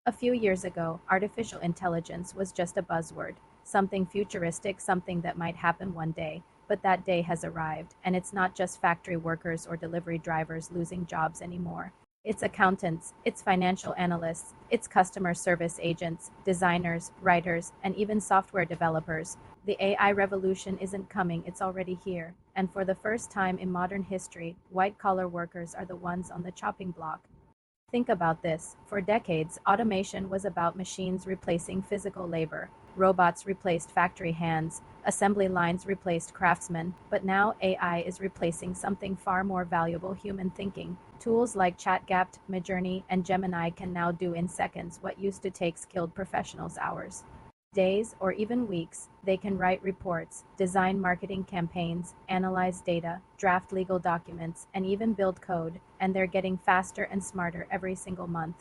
A few years ago, artificial intelligence was just a buzzword, something futuristic, something that might happen one day. But that day has arrived, and it's not just factory workers or delivery drivers losing jobs anymore. It's accountants, it's financial analysts, it's customer service agents, designers, writers, and even software developers. The AI revolution isn't coming, it's already here. And for the first time in modern history, white collar workers are the ones on the chopping block. Think about this. For decades, automation was about machines replacing physical labor. Robots replaced factory hands, assembly lines replaced craftsmen, but now AI is replacing something far more valuable: human thinking. Tools like ChatGPT, Midjourney, and Gemini can now do in seconds what used to take skilled professionals hours. Days, or even weeks. They can write reports, design marketing campaigns, analyze data, draft legal documents, and even build code, and they're getting faster and smarter every single month.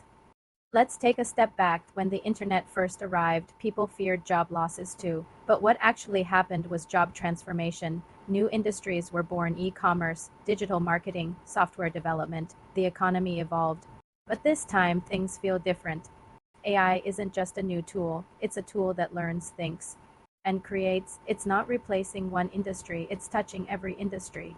Let's take a step back. When the internet first arrived, people feared job losses too. But what actually happened was job transformation. New industries were born: e-commerce, digital marketing, software development. The economy evolved. But this time, things feel different. AI isn't just a new tool, it's a tool that learns, thinks, and creates. It's not replacing one industry, it's touching every industry.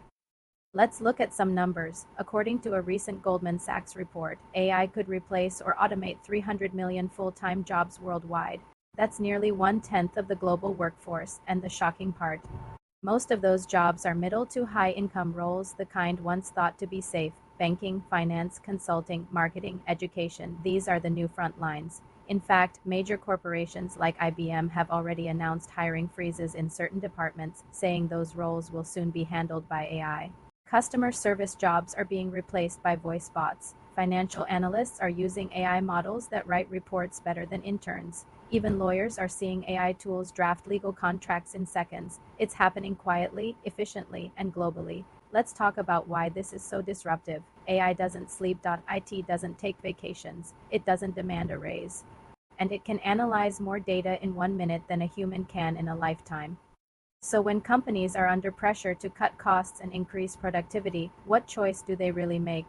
Let's look at some numbers. According to a recent Goldman Sachs report, AI could replace or automate 300 million full-time jobs worldwide. That's nearly one-tenth of the global workforce, and the shocking part: most of those jobs are middle to high-income roles, the kind once thought to be safe. Banking, finance, consulting, marketing, education, these are the new front lines. In fact, major corporations like IBM have already announced hiring freezes in certain departments, saying those roles will soon be handled by AI. Customer service jobs are being replaced by voice bots. Financial analysts are using AI models that write reports better than interns. Even lawyers are seeing AI tools draft legal contracts in seconds. It's happening quietly, efficiently, and globally. Let's talk about why this is so disruptive. AI doesn't sleep. It doesn't take vacations. It doesn't demand a raise. And it can analyze more data in 1 minute than a human can in a lifetime. So when companies are under pressure to cut costs and increase productivity, what choice do they really make?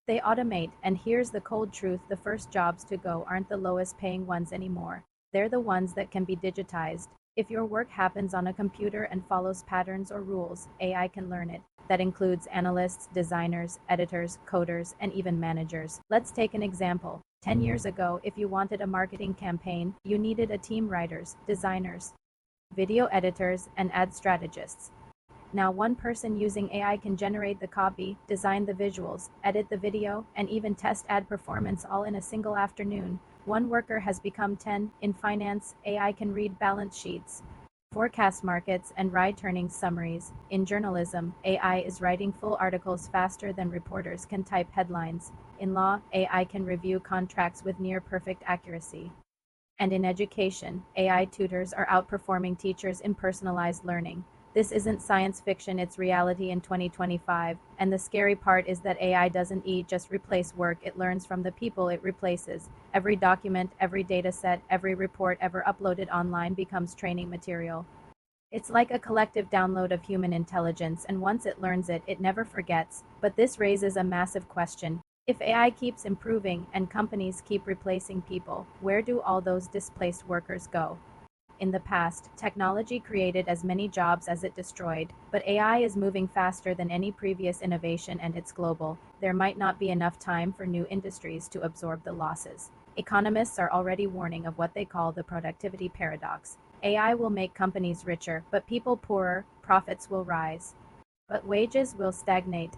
They automate, and here's the cold truth: the first jobs to go aren't the lowest paying ones anymore. They're the ones that can be digitized. If your work happens on a computer and follows patterns or rules, AI can learn it. That includes analysts, designers, editors, coders, and even managers. Let's take an example. 10 years ago, if you wanted a marketing campaign, you needed a team: writers, designers, video editors, and ad strategists. Now one person using AI can generate the copy, design the visuals, edit the video, and even test ad performance, all in a single afternoon. One worker has become 10. In finance, AI can read balance sheets, forecast markets, and write earnings summaries. In journalism, AI is writing full articles faster than reporters can type headlines. In law, AI can review contracts with near perfect accuracy. And in education, AI tutors are outperforming teachers in personalized learning. This isn't science fiction, it's reality in 2025. And the scary part is that AI doesn't just replace work, it learns from the people it replaces. Every document, every data set, every report ever uploaded online becomes training material. It's like a collective download of human intelligence, and once it learns it, it never forgets. But this raises a massive question. If AI keeps improving and companies keep replacing people, where do all those displaced workers go? In the past, technology created as many jobs as it destroyed, but AI is moving faster than any previous innovation, and it's global. There might not be enough time for new industries to absorb the losses. Economists are already warning of what they call the productivity paradox. AI will make companies richer, but people poorer. Profits will rise, but wages will stagnate.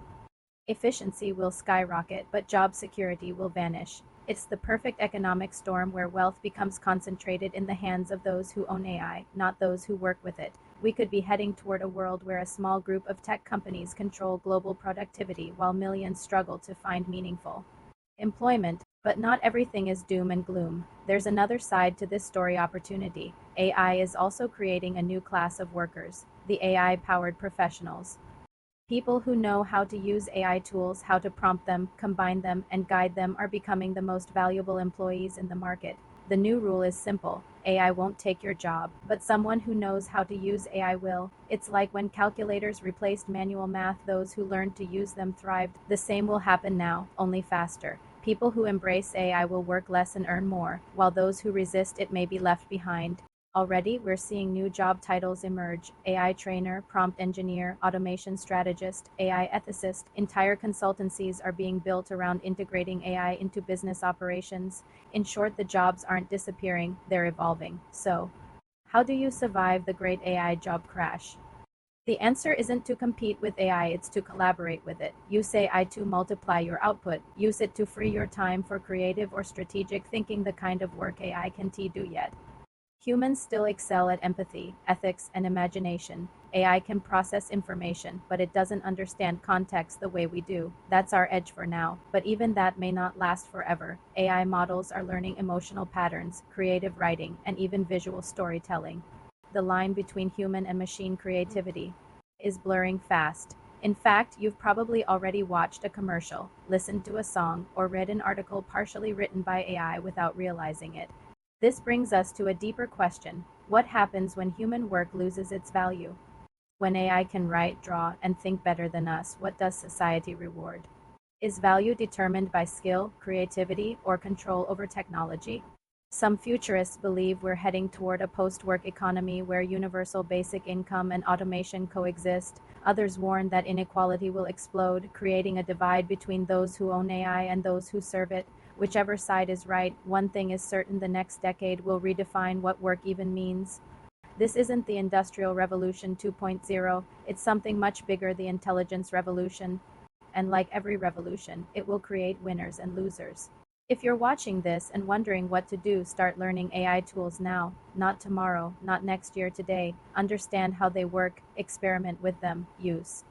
Efficiency will skyrocket, but job security will vanish. It's the perfect economic storm where wealth becomes concentrated in the hands of those who own AI, not those who work with it. We could be heading toward a world where a small group of tech companies control global productivity while millions struggle to find meaningful employment. But not everything is doom and gloom. There's another side to this story: opportunity. AI is also creating a new class of workers: the AI-powered professionals. People who know how to use AI tools, how to prompt them, combine them, and guide them are becoming the most valuable employees in the market. The new rule is simple: AI won't take your job, but someone who knows how to use AI will. It's like when calculators replaced manual math, those who learned to use them thrived. The same will happen now, only faster. People who embrace AI will work less and earn more, while those who resist it may be left behind. Already, we're seeing new job titles emerge: AI trainer, prompt engineer, automation strategist, AI ethicist. Entire consultancies are being built around integrating AI into business operations. In short, the jobs aren't disappearing, they're evolving. So, how do you survive the great AI job crash? The answer isn't to compete with AI, it's to collaborate with it. Use AI to multiply your output. Use it to free your time for creative or strategic thinking, the kind of work AI can't do yet. Humans still excel at empathy, ethics, and imagination. AI can process information, but it doesn't understand context the way we do. That's our edge for now, but even that may not last forever. AI models are learning emotional patterns, creative writing, and even visual storytelling. The line between human and machine creativity is blurring fast. In fact, you've probably already watched a commercial, listened to a song, or read an article partially written by AI without realizing it. This brings us to a deeper question: what happens when human work loses its value? When AI can write, draw, and think better than us, what does society reward? Is value determined by skill, creativity, or control over technology? Some futurists believe we're heading toward a post-work economy where universal basic income and automation coexist. Others warn that inequality will explode, creating a divide between those who own AI and those who serve it. Whichever side is right, one thing is certain: the next decade will redefine what work even means. This isn't the Industrial Revolution 2.0, it's something much bigger: the intelligence revolution. And like every revolution, it will create winners and losers. If you're watching this and wondering what to do, start learning AI tools now, not tomorrow, not next year, today. Understand how they work, experiment with them, use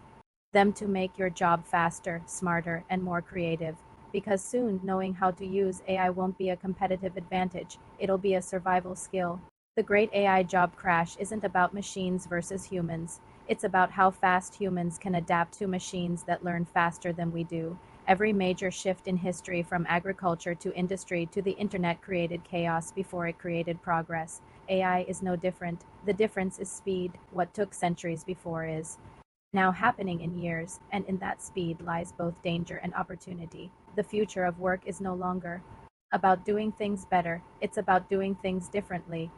them to make your job faster, smarter, and more creative. Because soon, knowing how to use AI won't be a competitive advantage, it'll be a survival skill. The great AI job crash isn't about machines versus humans. It's about how fast humans can adapt to machines that learn faster than we do. Every major shift in history, from agriculture to industry to the internet, created chaos before it created progress. AI is no different. The difference is speed. What took centuries before is now happening in years, and in that speed lies both danger and opportunity. The future of work is no longer about doing things better, it's about doing things differently.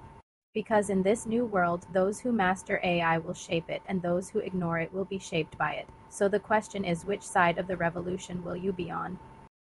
Because in this new world, those who master AI will shape it, and those who ignore it will be shaped by it. So the question is, which side of the revolution will you be on?